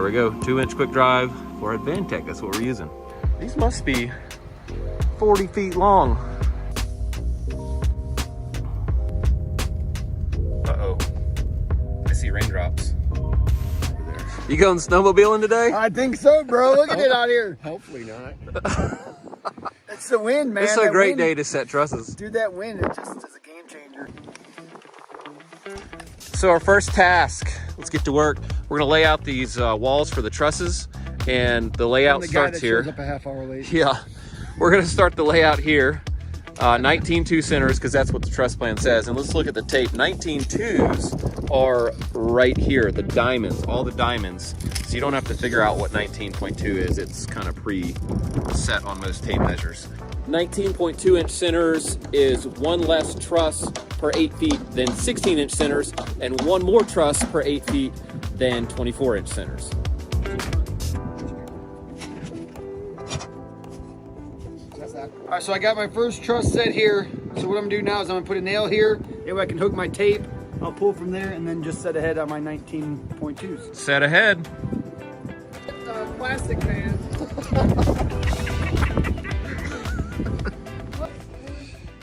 we go, 2-inch quick drive for Advantech. That's what we're using. These must be 40 feet long. Uh-oh, I see raindrops. You going snowmobiling today? I think so, bro. Look at it out here. Hopefully not. It's the wind, man. It's a great day to set trusses. Dude, that wind, it just is a game changer. So our first task, let's get to work. We're gonna lay out these walls for the trusses, and the layout starts here. Shows up a half hour late. Yeah, we're gonna start the layout here. 19 2 centers, because that's what the truss plan says. And let's look at the tape. 19 2s are right here, the diamonds, all the diamonds. So you don't have to figure out what 19.2 is. It's kind of pre-set on most tape measures. 19.2 inch centers is one less truss per 8 feet than 16 inch centers, and one more truss per 8 feet than 24 inch centers. All right, so I got my first truss set here. So what I'm gonna do now is I'm gonna put a nail here. That way I can hook my tape. I'll pull from there and then just set ahead on my 19.2s. Set ahead. Plastic man.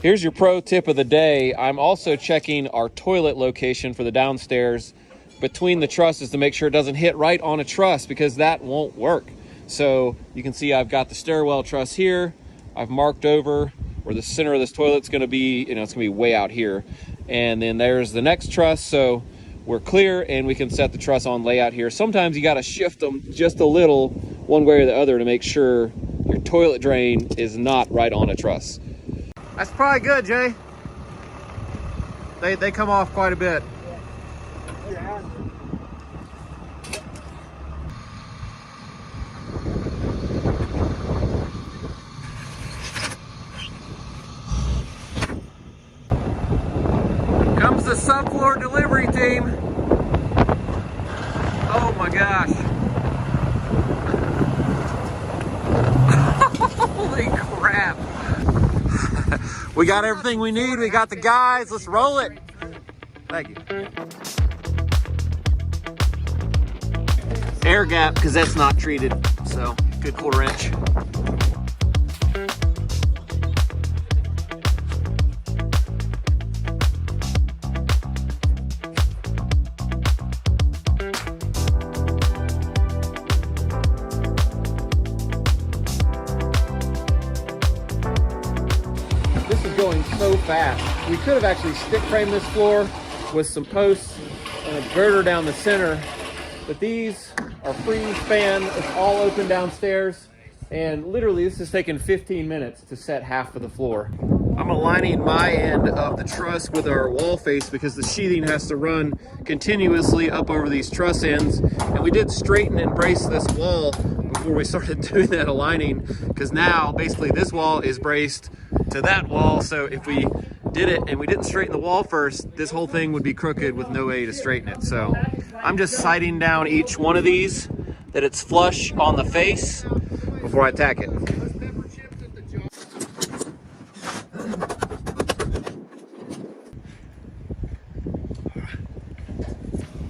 Here's your pro tip of the day. I'm also checking our toilet location for the downstairs between the trusses to make sure it doesn't hit right on a truss, because that won't work. So you can see I've got the stairwell truss here. I've marked over where the center of this toilet's gonna be, it's gonna be way out here. And then there's the next truss, so we're clear and we can set the truss on layout here. Sometimes you gotta shift them just a little one way or the other to make sure your toilet drain is not right on a truss. That's probably good, Jay. They come off quite a bit. Yeah. Comes the subfloor delivery team. Oh my gosh. Holy crap. We got everything we need. We got the guys. Let's roll it. Thank you. Air gap, because that's not treated. So good 1/4 inch. This is going so fast. We could have actually stick framed this floor with some posts and a girder down the center, but these are free span. It's all open downstairs, and literally this has taken 15 minutes to set half of the floor. I'm aligning my end of the truss with our wall face because the sheathing has to run continuously up over these truss ends, and we did straighten and brace this wall before we started doing that aligning, because now basically this wall is braced to that wall. So if we did it and we didn't straighten the wall first, this whole thing would be crooked with no way to straighten it. So I'm just sighting down each one of these that it's flush on the face before I tack it.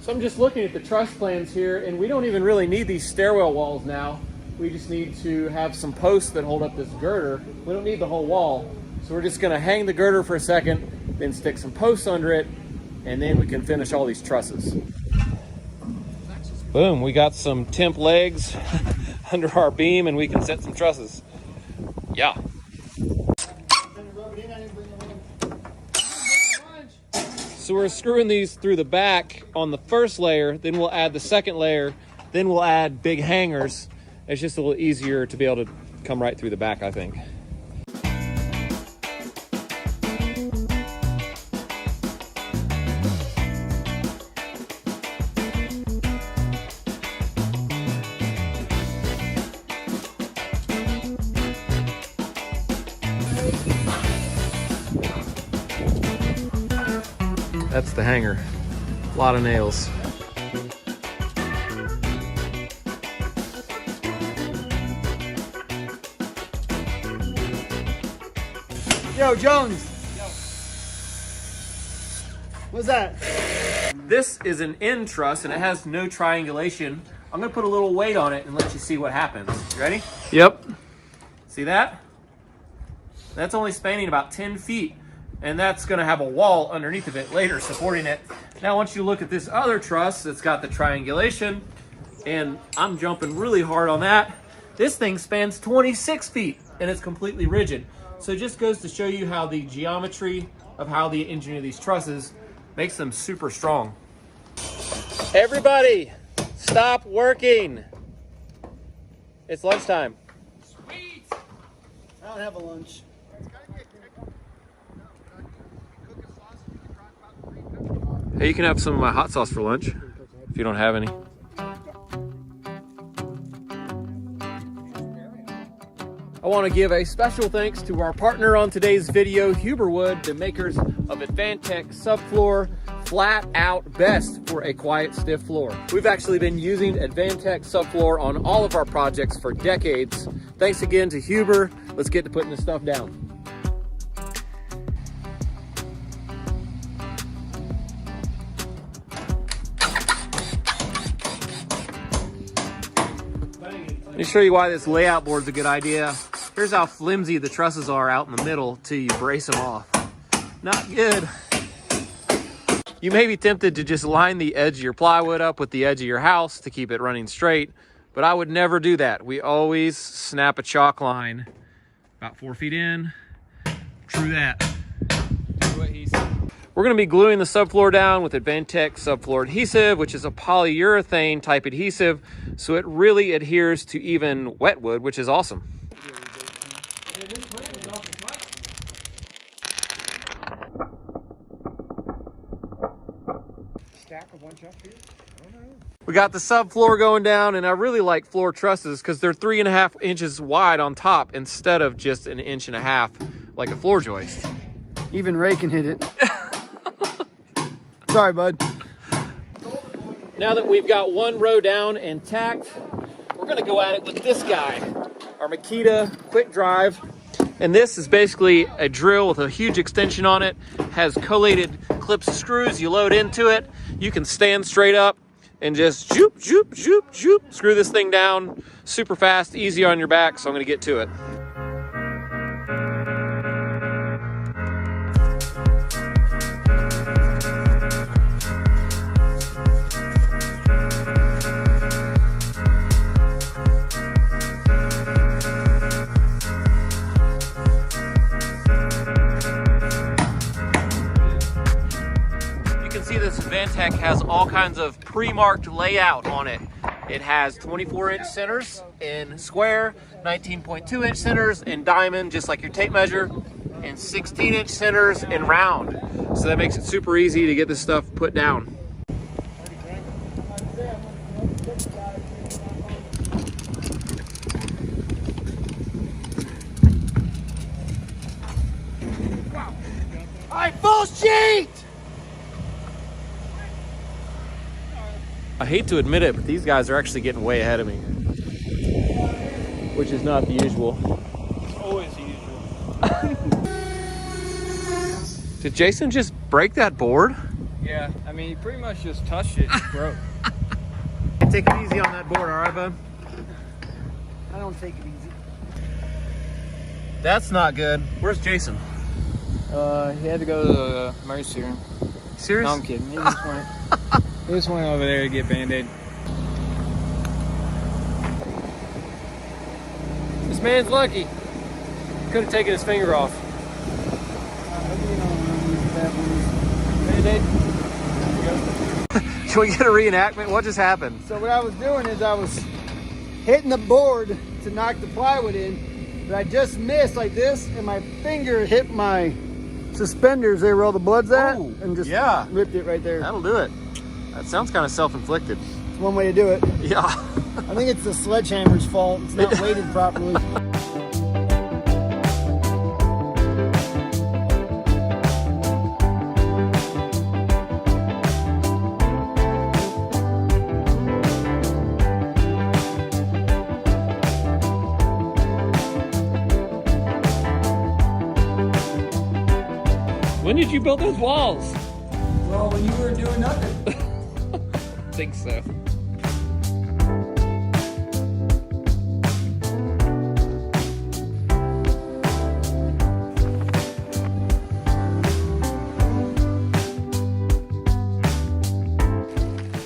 So I'm just looking at the truss plans here, and we don't even really need these stairwell walls now. We just need to have some posts that hold up this girder. We don't need the whole wall. So we're just gonna hang the girder for a second, then stick some posts under it, and then we can finish all these trusses. Boom, we got some temp legs under our beam, and we can set some trusses. Yeah. So we're screwing these through the back on the first layer, then we'll add the second layer, then we'll add big hangers. It's just a little easier to be able to come right through the back, I think. That's the hanger. A lot of nails. Yo, Jones. Yo. What's that? This is an end truss and it has no triangulation. I'm gonna put a little weight on it and let you see what happens. You ready? Yep. See that? That's only spanning about 10 feet. And that's gonna have a wall underneath of it later supporting it. Now I want you to look at this other truss that's got the triangulation, and I'm jumping really hard on that. This thing spans 26 feet and it's completely rigid. So it just goes to show you how the geometry of how the engineer these trusses makes them super strong. Everybody, stop working. It's lunchtime. Sweet. I don't have a lunch. Hey, you can have some of my hot sauce for lunch if you don't have any. I want to give a special thanks to our partner on today's video, Huberwood, the makers of Advantech subfloor flat out best for a quiet, stiff floor. We've actually been using Advantech subfloor on all of our projects for decades. Thanks again to Huber. Let's get to putting this stuff down. Let me show you why this layout board is a good idea. Here's how flimsy the trusses are out in the middle till you brace them off. Not good. You may be tempted to just line the edge of your plywood up with the edge of your house to keep it running straight, but I would never do that. We always snap a chalk line about 4 feet in. True that. We're going to be gluing the subfloor down with Advantech subfloor adhesive, which is a polyurethane type adhesive, so it really adheres to even wet wood, which is awesome. We got the subfloor going down, and I really like floor trusses because they're 3.5 inches wide on top instead of just 1.5 inches like a floor joist. Even Ray can hit it. Sorry, bud. Now that we've got one row down and tacked, we're gonna go at it with this guy, our Makita Quick Drive. And this is basically a drill with a huge extension on it, has collated clips of screws. You load into it, you can stand straight up and just zoop, zoop, zoop, zoop, screw this thing down super fast, easy on your back. So I'm gonna get to it. This Advantech has all kinds of pre-marked layout on it. It has 24-inch centers in square, 19.2-inch centers in diamond, just like your tape measure, and 16-inch centers in round. So that makes it super easy to get this stuff put down. All right, full sheet! I hate to admit it, but these guys are actually getting way ahead of me, which is not the usual. It's always the usual. Did Jason just break that board? Yeah, I mean, he pretty much just touched it and it broke. Take it easy on that board, all right, bud? I don't take it easy. That's not good. Where's Jason? He had to go to the emergency room. Serious? No, I'm kidding. He just went over there to get Band-Aid. This man's lucky. Could have taken his finger off. Band-Aid? Can we get a reenactment? What just happened? So what I was doing is I was hitting the board to knock the plywood in, but I just missed like this, and my finger hit my suspenders there where all the blood's at, and just ripped it right there. That'll do it. That sounds kind of self-inflicted. It's one way to do it. Yeah. I think it's the sledgehammer's fault. It's not weighted properly. When did you build those walls? Well, when you were doing nothing. I think so.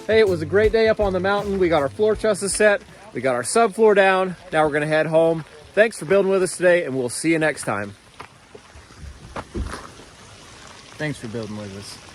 Hey, it was a great day up on the mountain. We got our floor trusses set. We got our subfloor down. Now we're gonna head home. Thanks for building with us today, and we'll see you next time. Thanks for building with us.